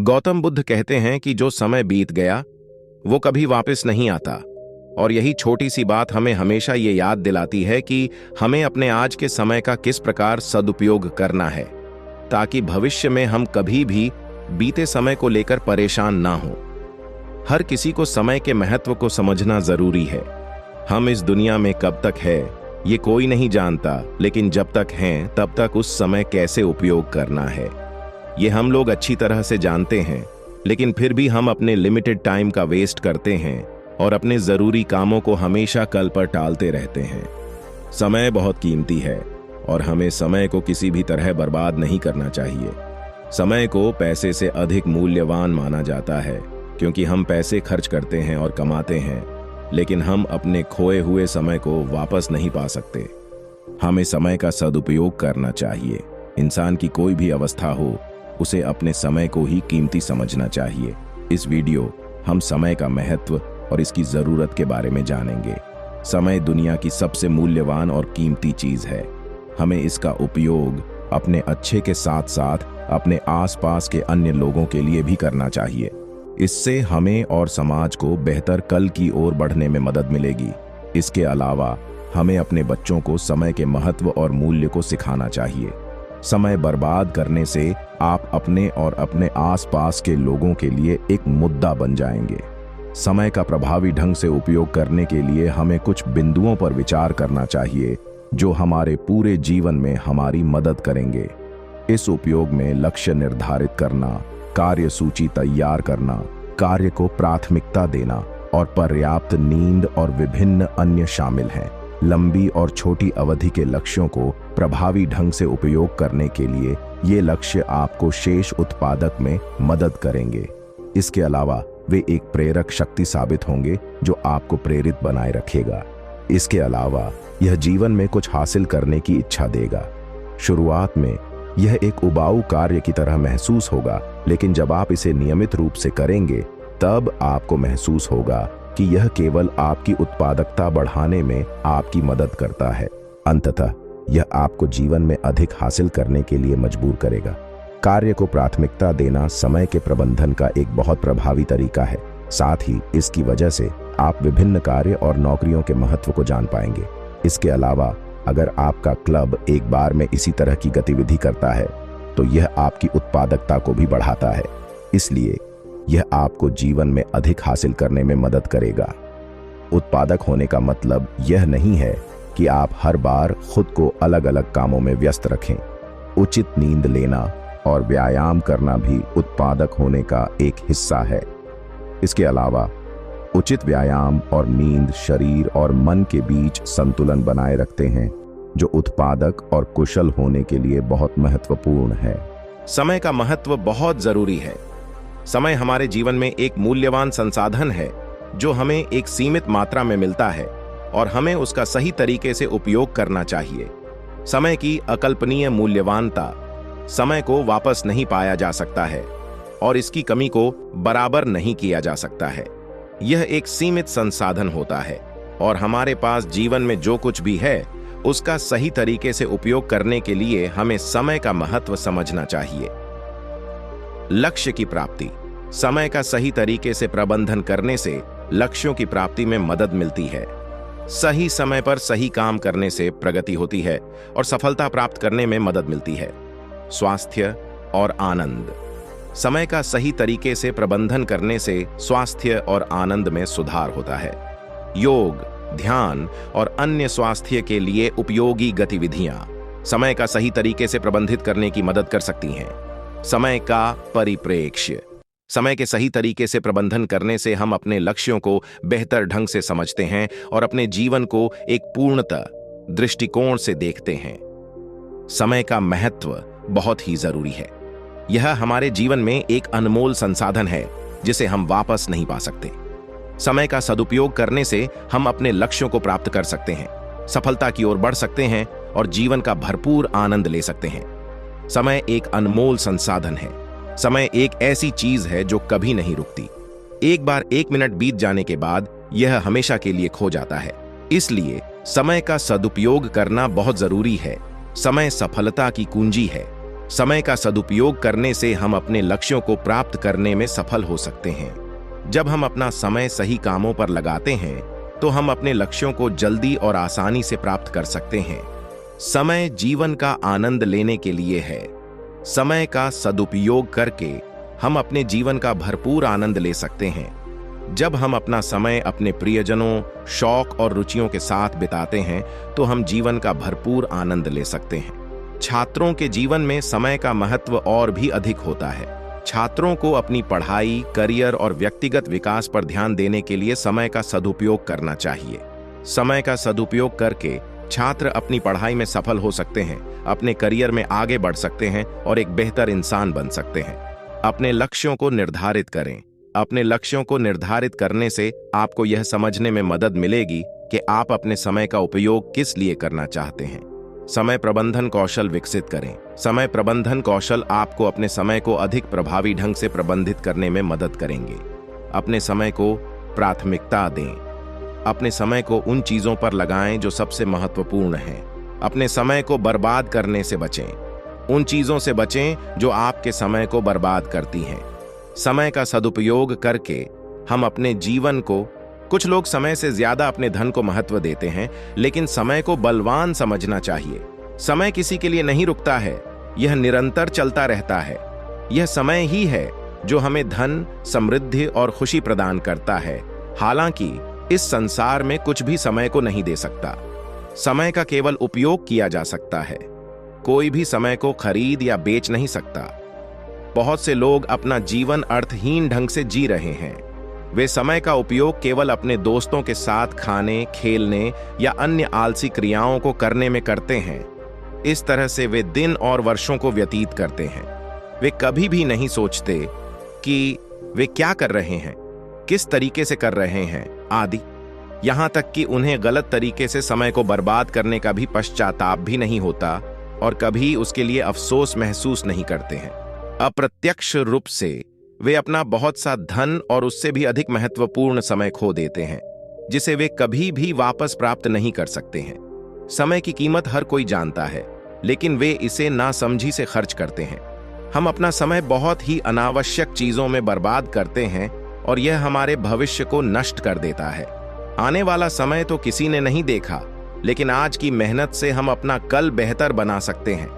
गौतम बुद्ध कहते हैं कि जो समय बीत गया वो कभी वापस नहीं आता। और यही छोटी सी बात हमें हमेशा ये याद दिलाती है कि हमें अपने आज के समय का किस प्रकार सदुपयोग करना है, ताकि भविष्य में हम कभी भी बीते समय को लेकर परेशान ना हो। हर किसी को समय के महत्व को समझना जरूरी है। हम इस दुनिया में कब तक है ये कोई नहीं जानता, लेकिन जब तक हैं तब तक उस समय कैसे उपयोग करना है ये हम लोग अच्छी तरह से जानते हैं। लेकिन फिर भी हम अपने लिमिटेड टाइम का वेस्ट करते हैं और अपने जरूरी कामों को हमेशा कल पर टालते रहते हैं। समय बहुत कीमती है और हमें समय को किसी भी तरह बर्बाद नहीं करना चाहिए। समय को पैसे से अधिक मूल्यवान माना जाता है, क्योंकि हम पैसे खर्च करते हैं और कमाते हैं, लेकिन हम अपने खोए हुए समय को वापस नहीं पा सकते। हमें समय का सदुपयोग करना चाहिए। इंसान की कोई भी अवस्था हो, उसे अपने समय को ही कीमती समझना चाहिए। इस वीडियो हम समय का महत्व और इसकी जरूरत के बारे में जानेंगे। समय दुनिया की सबसे मूल्यवान और कीमती चीज है। हमें इसका उपयोग अपने अच्छे के साथ साथ अपने आसपास के अन्य लोगों के लिए भी करना चाहिए। इससे हमें और समाज को बेहतर कल की ओर बढ़ने में मदद मिलेगी। इसके अलावा हमें अपने बच्चों को समय के महत्व और मूल्य को सिखाना चाहिए। समय बर्बाद करने से आप अपने और अपने आसपास के लोगों के लिए एक मुद्दा बन जाएंगे। समय का प्रभावी ढंग से उपयोग करने के लिए हमें कुछ बिंदुओं पर विचार करना चाहिए जो हमारे पूरे जीवन में हमारी मदद करेंगे। इस उपयोग में लक्ष्य निर्धारित करना, कार्य सूची तैयार करना, कार्य को प्राथमिकता देना और पर्याप्त नींद और विभिन्न अन्य शामिल हैं। लंबी और छोटी अवधि के लक्ष्यों को प्रभावी ढंग से उपयोग करने के लिए ये लक्ष्य आपको शेष उत्पादक में मदद करेंगे। इसके अलावा वे एक प्रेरक शक्ति साबित होंगे जो आपको प्रेरित बनाए रखेगा। इसके अलावा यह जीवन में कुछ हासिल करने की इच्छा देगा। शुरुआत में यह एक उबाऊ कार्य की तरह महसूस होगा, लेकिन जब आप इसे नियमित रूप से करेंगे तब आपको महसूस होगा कि यह केवल आपकी उत्पादकता बढ़ाने में आपकी मदद करता है। अंततः यह आपको जीवन में अधिक हासिल करने के लिए मजबूर करेगा। कार्य को प्राथमिकता देना समय के प्रबंधन का एक बहुत प्रभावी तरीका है। साथ ही इसकी वजह से आप विभिन्न कार्य और नौकरियों के महत्व को जान पाएंगे। इसके अलावा अगर आपका क्लब एक बार में इसी तरह की गतिविधि करता है तो यह आपकी उत्पादकता को भी बढ़ाता है। इसलिए यह आपको जीवन में अधिक हासिल करने में मदद करेगा। उत्पादक होने का मतलब यह नहीं है कि आप हर बार खुद को अलग अलग कामों में व्यस्त रखें। उचित नींद लेना और व्यायाम करना भी उत्पादक होने का एक हिस्सा है। इसके अलावा उचित व्यायाम और नींद शरीर और मन के बीच संतुलन बनाए रखते हैं, जो उत्पादक और कुशल होने के लिए बहुत महत्वपूर्ण है। समय का महत्व बहुत जरूरी है। समय हमारे जीवन में एक मूल्यवान संसाधन है जो हमें एक सीमित मात्रा में मिलता है और हमें उसका सही तरीके से उपयोग करना चाहिए। समय की अकल्पनीय मूल्यवानता, समय को वापस नहीं पाया जा सकता है और इसकी कमी को बराबर नहीं किया जा सकता है। यह एक सीमित संसाधन होता है और हमारे पास जीवन में जो कुछ भी है उसका सही तरीके से उपयोग करने के लिए हमें समय का महत्व समझना चाहिए। लक्ष्य की प्राप्ति, समय का सही तरीके से प्रबंधन करने से लक्ष्यों की प्राप्ति में मदद मिलती है। सही समय पर सही काम करने से प्रगति होती है और सफलता प्राप्त करने में मदद मिलती है। स्वास्थ्य और आनंद, समय का सही तरीके से प्रबंधन करने से स्वास्थ्य और आनंद में सुधार होता है। योग, ध्यान और अन्य स्वास्थ्य के लिए उपयोगी गतिविधियां समय का सही तरीके से प्रबंधित करने की मदद कर सकती हैं। समय का परिप्रेक्ष्य, समय के सही तरीके से प्रबंधन करने से हम अपने लक्ष्यों को बेहतर ढंग से समझते हैं और अपने जीवन को एक पूर्णतः दृष्टिकोण से देखते हैं। समय का महत्व बहुत ही जरूरी है। यह हमारे जीवन में एक अनमोल संसाधन है जिसे हम वापस नहीं पा सकते। समय का सदुपयोग करने से हम अपने लक्ष्यों को प्राप्त कर सकते हैं, सफलता की ओर बढ़ सकते हैं और जीवन का भरपूर आनंद ले सकते हैं। समय एक अनमोल संसाधन है। समय एक ऐसी चीज है जो कभी नहीं रुकती। एक बार 1 मिनट बीत जाने के बाद यह हमेशा के लिए खो जाता है। इसलिए समय का सदुपयोग करना बहुत जरूरी है। समय सफलता की कुंजी है। समय का सदुपयोग करने से हम अपने लक्ष्यों को प्राप्त करने में सफल हो सकते हैं। जब हम अपना समय सही कामों पर लगाते हैं तो हम अपने लक्ष्यों को जल्दी और आसानी से प्राप्त कर सकते हैं। समय जीवन का आनंद लेने के लिए है। समय का सदुपयोग करके हम अपने जीवन का भरपूर आनंद ले सकते हैं। जब हम अपना समय अपने प्रियजनों, शौक और रुचियों के साथ बिताते हैं तो हम जीवन का भरपूर आनंद ले सकते हैं। छात्रों के जीवन में समय का महत्व और भी अधिक होता है। छात्रों को अपनी पढ़ाई, करियर और व्यक्तिगत विकास पर ध्यान देने के लिए समय का सदुपयोग करना चाहिए। समय का सदुपयोग करके छात्र अपनी पढ़ाई में सफल हो सकते हैं, अपने करियर में आगे बढ़ सकते हैं और एक बेहतर इंसान बन सकते हैं। अपने लक्ष्यों को निर्धारित करें। अपने लक्ष्यों को निर्धारित करने से आपको यह समझने में मदद मिलेगी कि आप अपने समय का उपयोग किस लिए करना चाहते हैं। समय प्रबंधन कौशल विकसित करें। समय प्रबंधन कौशल आपको अपने समय को अधिक प्रभावी ढंग से प्रबंधित करने में मदद करेंगे। अपने समय को प्राथमिकता दें। अपने समय को उन चीजों पर लगाएं जो सबसे महत्वपूर्ण हैं। अपने समय को बर्बाद करने से बचें। उन चीजों से बचें जो आपके समय को बर्बाद करती हैं। समय का सदुपयोग करके हम अपने जीवन को, कुछ लोग समय से ज्यादा अपने धन को महत्व देते हैं, लेकिन समय को बलवान समझना चाहिए। समय किसी के लिए नहीं रुकता है, यह निरंतर चलता रहता है। यह समय ही है जो हमें धन, समृद्धि और खुशी प्रदान करता है। हालांकि इस संसार में कुछ भी समय को नहीं दे सकता। समय का केवल उपयोग किया जा सकता है। कोई भी समय को खरीद या बेच नहीं सकता। बहुत से लोग अपना जीवन अर्थहीन ढंग से जी रहे हैं। वे समय का उपयोग केवल अपने दोस्तों के साथ खाने, खेलने या अन्य आलसी क्रियाओं को करने में करते हैं। इस तरह से वे दिन और वर्षों को व्यतीत करते हैं। वे कभी भी नहीं सोचते कि वे क्या कर रहे हैं, किस तरीके से कर रहे हैं आदि। यहां तक कि उन्हें गलत तरीके से समय को बर्बाद करने का भी पश्चाताप भी नहीं होता और कभी उसके लिए अफसोस महसूस नहीं करते हैं। अप्रत्यक्ष रूप से वे अपना बहुत सा धन और उससे भी अधिक महत्वपूर्ण समय खो देते हैं, जिसे वे कभी भी वापस प्राप्त नहीं कर सकते हैं। समय की कीमत हर कोई जानता है, लेकिन वे इसे नासमझी से खर्च करते हैं। हम अपना समय बहुत ही अनावश्यक चीजों में बर्बाद करते हैं और यह हमारे भविष्य को नष्ट कर देता है। आने वाला समय तो किसी ने नहीं देखा, लेकिन आज की मेहनत से हम अपना कल बेहतर बना सकते हैं।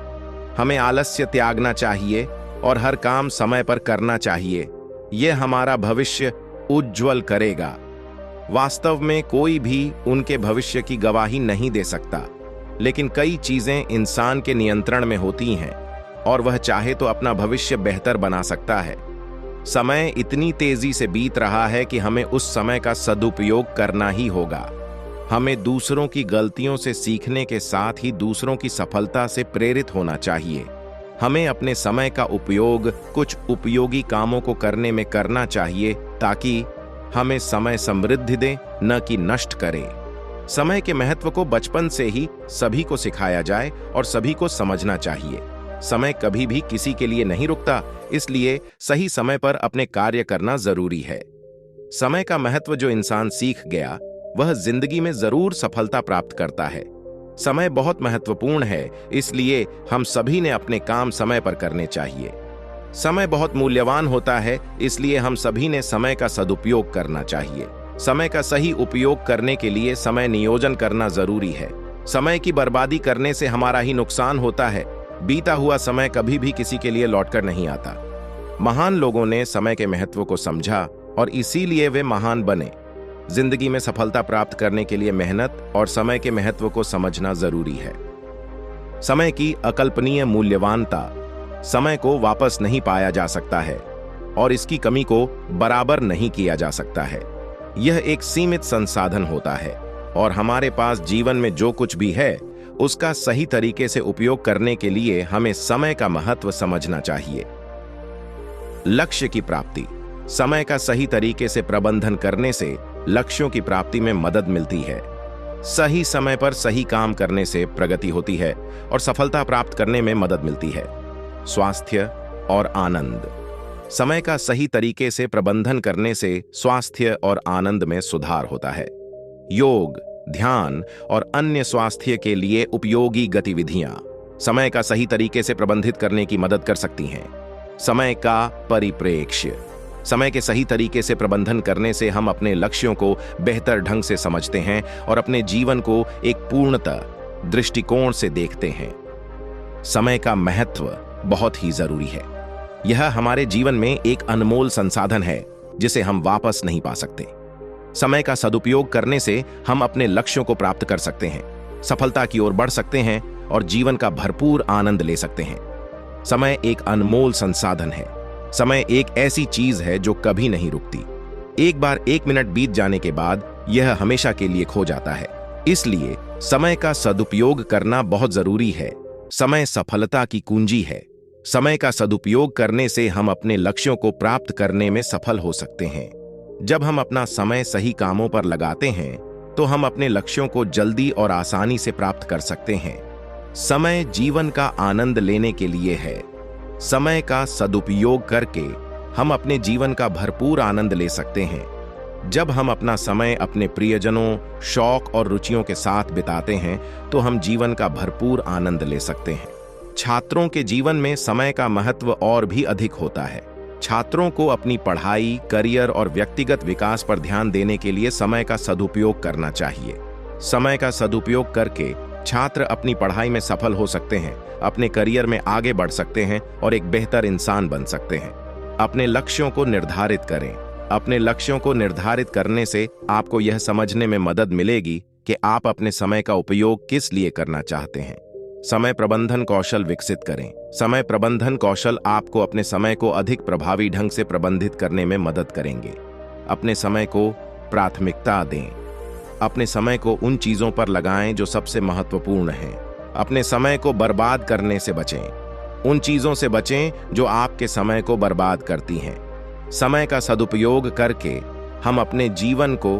हमें आलस्य त्यागना चाहिए और हर काम समय पर करना चाहिए। यह हमारा भविष्य उज्ज्वल करेगा। वास्तव में कोई भी उनके भविष्य की गवाही नहीं दे सकता, लेकिन कई चीजें इंसान के नियंत्रण में होती हैं और वह चाहे तो अपना भविष्य बेहतर बना सकता है। समय इतनी तेजी से बीत रहा है कि हमें उस समय का सदुपयोग करना ही होगा। हमें दूसरों की गलतियों से सीखने के साथ ही दूसरों की सफलता से प्रेरित होना चाहिए। हमें अपने समय का उपयोग कुछ उपयोगी कामों को करने में करना चाहिए ताकि हमें समय समृद्धि दे, न कि नष्ट करे। समय के महत्व को बचपन से ही सभी को सिखाया जाए और सभी को समझना चाहिए। समय कभी भी किसी के लिए नहीं रुकता, इसलिए सही समय पर अपने कार्य करना जरूरी है। समय का महत्व जो इंसान सीख गया, वह जिंदगी में जरूर सफलता प्राप्त करता है। समय बहुत महत्वपूर्ण है, इसलिए हम सभी ने अपने काम समय पर करने चाहिए। समय बहुत मूल्यवान होता है, इसलिए हम सभी ने समय का सदुपयोग करना चाहिए। समय का सही उपयोग करने के लिए समय नियोजन करना जरूरी है। समय की बर्बादी करने से हमारा ही नुकसान होता है। बीता हुआ समय कभी भी किसी के लिए लौटकर नहीं आता। महान लोगों ने समय के महत्व को समझा और इसीलिए वे महान बने। जिंदगी में सफलता प्राप्त करने के लिए मेहनत और समय के महत्व को समझना जरूरी है। समय की अकल्पनीय मूल्यवानता। समय को वापस नहीं पाया जा सकता है और इसकी कमी को बराबर नहीं किया जा सकता है। यह एक सीमित संसाधन होता है और हमारे पास जीवन में जो कुछ भी है, उसका सही तरीके से उपयोग करने के लिए हमें समय का महत्व समझना चाहिए। लक्ष्य की प्राप्ति। समय का सही तरीके से प्रबंधन करने से लक्ष्यों की प्राप्ति में मदद मिलती है। सही समय पर सही काम करने से प्रगति होती है और सफलता प्राप्त करने में मदद मिलती है। स्वास्थ्य और आनंद। समय का सही तरीके से प्रबंधन करने से स्वास्थ्य और आनंद में सुधार होता है। योग, ध्यान और अन्य स्वास्थ्य के लिए उपयोगी गतिविधियां। समय का सही तरीके से प्रबंधित करने की मदद कर सकती हैं। समय का परिप्रेक्ष्य। समय के सही तरीके से प्रबंधन करने से हम अपने लक्ष्यों को बेहतर ढंग से समझते हैं और अपने जीवन को एक पूर्णतः दृष्टिकोण से देखते हैं। समय का महत्व बहुत ही जरूरी है। यह हमारे जीवन में एक अनमोल संसाधन है जिसे हम वापस नहीं पा सकते। समय का सदुपयोग करने से हम अपने लक्ष्यों को प्राप्त कर सकते हैं, सफलता की ओर बढ़ सकते हैं और जीवन का भरपूर आनंद ले सकते हैं। समय एक अनमोल संसाधन है। समय एक ऐसी चीज है जो कभी नहीं रुकती। एक बार 1 मिनट बीत जाने के बाद यह हमेशा के लिए खो जाता है। इसलिए समय का सदुपयोग करना बहुत जरूरी है। समय सफलता की कुंजी है। समय का सदुपयोग करने से हम अपने लक्ष्यों को प्राप्त करने में सफल हो सकते हैं। जब हम अपना समय सही कामों पर लगाते हैं तो हम अपने लक्ष्यों को जल्दी और आसानी से प्राप्त कर सकते हैं। समय जीवन का आनंद लेने के लिए है। समय का सदुपयोग करके हम अपने जीवन का भरपूर आनंद ले सकते हैं। जब हम अपना समय अपने प्रियजनों, शौक और रुचियों के साथ बिताते हैं तो हम जीवन का भरपूर आनंद ले सकते हैं। छात्रों के जीवन में समय का महत्व और भी अधिक होता है। छात्रों को अपनी पढ़ाई, करियर और व्यक्तिगत विकास पर ध्यान देने के लिए समय का सदुपयोग करना चाहिए। समय का सदुपयोग करके छात्र अपनी पढ़ाई में सफल हो सकते हैं, अपने करियर में आगे बढ़ सकते हैं और एक बेहतर इंसान बन सकते हैं। अपने लक्ष्यों को निर्धारित करें। अपने लक्ष्यों को निर्धारित करने से आपको यह समझने में मदद मिलेगी कि आप अपने समय का उपयोग किस लिए करना चाहते हैं। समय प्रबंधन कौशल विकसित करें। समय प्रबंधन कौशल आपको अपने समय को अधिक प्रभावी ढंग से प्रबंधित करने में मदद करेंगे। अपने समय को प्राथमिकता दें। अपने समय को उन चीजों पर लगाएं जो सबसे महत्वपूर्ण हैं। अपने समय को बर्बाद करने से बचें। उन चीजों से बचें जो आपके समय को बर्बाद करती हैं। समय का सदुपयोग करके हम अपने जीवन को